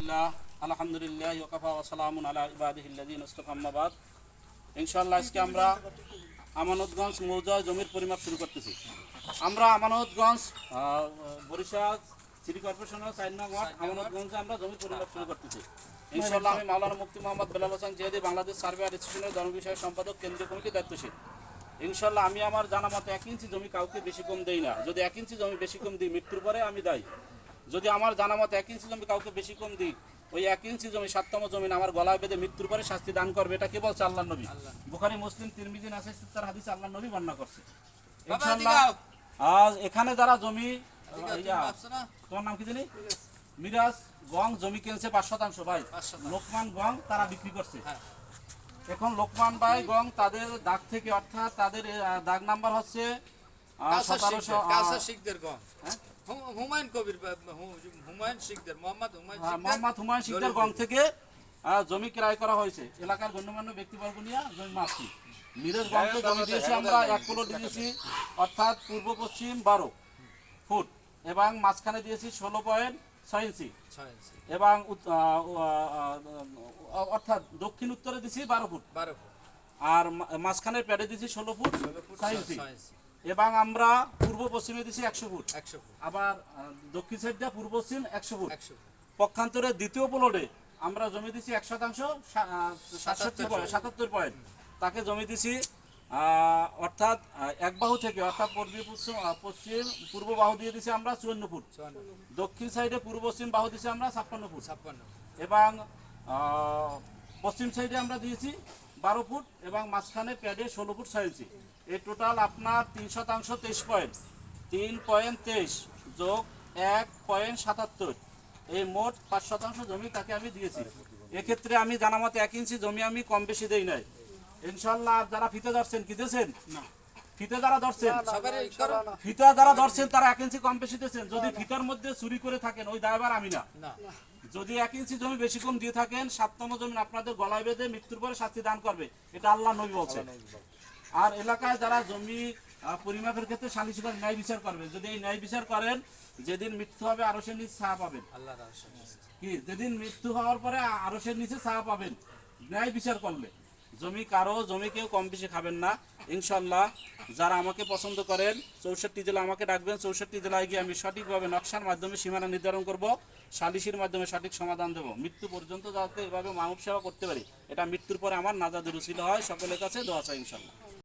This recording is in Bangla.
বিসমিল্লাহ আলহামদুলিল্লাহ ওয়াকাফা ওয়া সালামুন আলা ইবাদিহিল্লাযিনা ইসতাফা আম্মা বাদ। ইনশাআল্লাহ আজকে আমরা আমানতগঞ্জ মৌজা জমির পরিমাপ শুরু করতেছি। আমরা আমানতগঞ্জ বরিশাল সিটি কর্পোরেশনের 4 নং ওয়ার্ড আমানতগঞ্জে আমরা জমির পরিমাপ শুরু করতেছি। ইনশাআল্লাহ আমি মাওলানা মুফতি মোহাম্মদ বেলাল হোসেন জিহাদি বাংলাদেশ সার্ভে রেজিস্ট্রেশনের ধর্ম বিষয়ক সম্পাদক কেন্দ্রীয় কমিটির দায়িত্বশীল। ইনশাআল্লাহ আমি আমার জানা মতো 1 ইঞ্চি জমি কাউকে বেশি কম দেই না। যদি 1 ইঞ্চি জমি বেশি কম দিই মৃত্যুর পরে আমি দায়ী। যদি আমার জানা মতো 1 ইঞ্চি জমি কাউকে বেশি কম দিই, ওই 1 ইঞ্চি জমি 7তম জমিন আমার গলায় বেঁধে মৃত্যুর পরে শাস্তি দান করবে। এটা কে বলছে? আল্লাহর নবী। বুখারী, মুসলিম, তিরমিজি, নাসাই, সিত্তার হাদিস আল্লাহর নবী বর্ণনা করছে। ইনশাআল্লাহ আজ এখানে যারা জমি, তোমার নাম কি জানি, মিরাজ গং জমি কিনছে 5 শতাংশ ভাই, লোকমান গং তারা বিক্রি করছে। এখন লোকমান ভাই গং তাদের দাগ থেকে, অর্থাৎ তাদের দাগ নাম্বার হচ্ছে 1700 হুমায়ুন কবির, হুমায়ুন শিকদার, মোহাম্মদ হুমায়ুন শিকদার গং থেকে জমি ক্রয় করা হয়েছে। এলাকার গণ্যমান্য ব্যক্তিবর্গ নিয়ে জমি মাপছি। মিরাজ গংকে জমি দিয়েছি আমরা 1 প্লট দিয়েছি, অর্থাৎ পূর্ব পশ্চিম 12 ফুট এবং মাঝখানে দিয়েছি 16.6 ইঞ্চি এবং অর্থাৎ দক্ষিণ উত্তরে দিয়েছি 12 ফুট আর মাঝখানের প্যাডে দিয়েছি 16 ফুট 6 ইঞ্চি এবং আমরা পূর্ব পশ্চিমে দিয়েছি 100 ফুট, আবার দক্ষিণ সাইড দিয়ে পূর্ব পশ্চিম 100 ফুট। পক্ষান্তরে দ্বিতীয় প্লটে আমরা জমি দিয়েছি 1 শতাংশ 77 পয়েন্ট, তাকে জমি দিয়েছি অর্থাৎ এক বাহু থেকে, অর্থাৎ পশ্চিম পূর্ব বাহু দিয়ে দিয়েছি আমরা 54 ফুট, দক্ষিণ সাইডে পূর্ব পশ্চিম বাহু দিয়েছি আমরা 56 ফুট এবং পশ্চিম সাইডে আমরা দিয়েছি 12 ফুট এবং মাঝখানে প্যাডে 16 ফুট 6 ইঞ্চি। এই টোটাল আপনার 3 শতাংশ 23 পয়েন্ট, 3.23 যোগ 1.77, এই মোট 5 শতাংশ জমি তাকে আমি দিয়েছি। এক্ষেত্রে আমি জানা মতো 1 ইঞ্চি জমি আমি কম বেশি দেই নাই। ইনশাআল্লাহ যারা ফিতে ধরছেন কি দিয়েছেন? ফিতে যারা ধরছেন তারা 1 ইঞ্চি কম বেশি দিয়েছেন। যদি ফিতার মধ্যে চুরি করে থাকেন ওই দায়ভার আমি না। যদি 1 ইঞ্চি জমি বেশি কম দিয়ে থাকেন 7তম জমি আপনাদের গলায় বেঁধে মৃত্যুর পরে শাস্তি দান করবে, এটা আল্লাহর নবী বলছে। আর এলাকায় যারা জমি পরিমাপের ক্ষেত্রে সালিশি করে ন্যায় বিচার করবেন, যদি এই ন্যায় বিচার করেন যেদিন মৃত্যু হবে আরশের নিচে ছায়া পাবেন। কি যেদিন মৃত্যু হওয়ার পরে আরশের নিচে ছায়া পাবেন ন্যায় বিচার করলে। জমি কেউ কম বেশি খাবেন না। ইনশাআল্লাহ যারা আমাকে পছন্দ করেন 64 জেলা আমাকে ডাকবেন। 64 জেলায় গিয়ে আমি সঠিকভাবে নকশার মাধ্যমে সীমানা নির্ধারণ করব, সালিশির মাধ্যমে সঠিক সমাধান দেব। মৃত্যু পর্যন্ত যাতে এভাবে মানব সেবা করতে পারি, এটা মৃত্যুর পরে আমার নাজাদের উসিলা হয়। সকলের কাছে দোয়া চাই ইনশাআল্লাহ।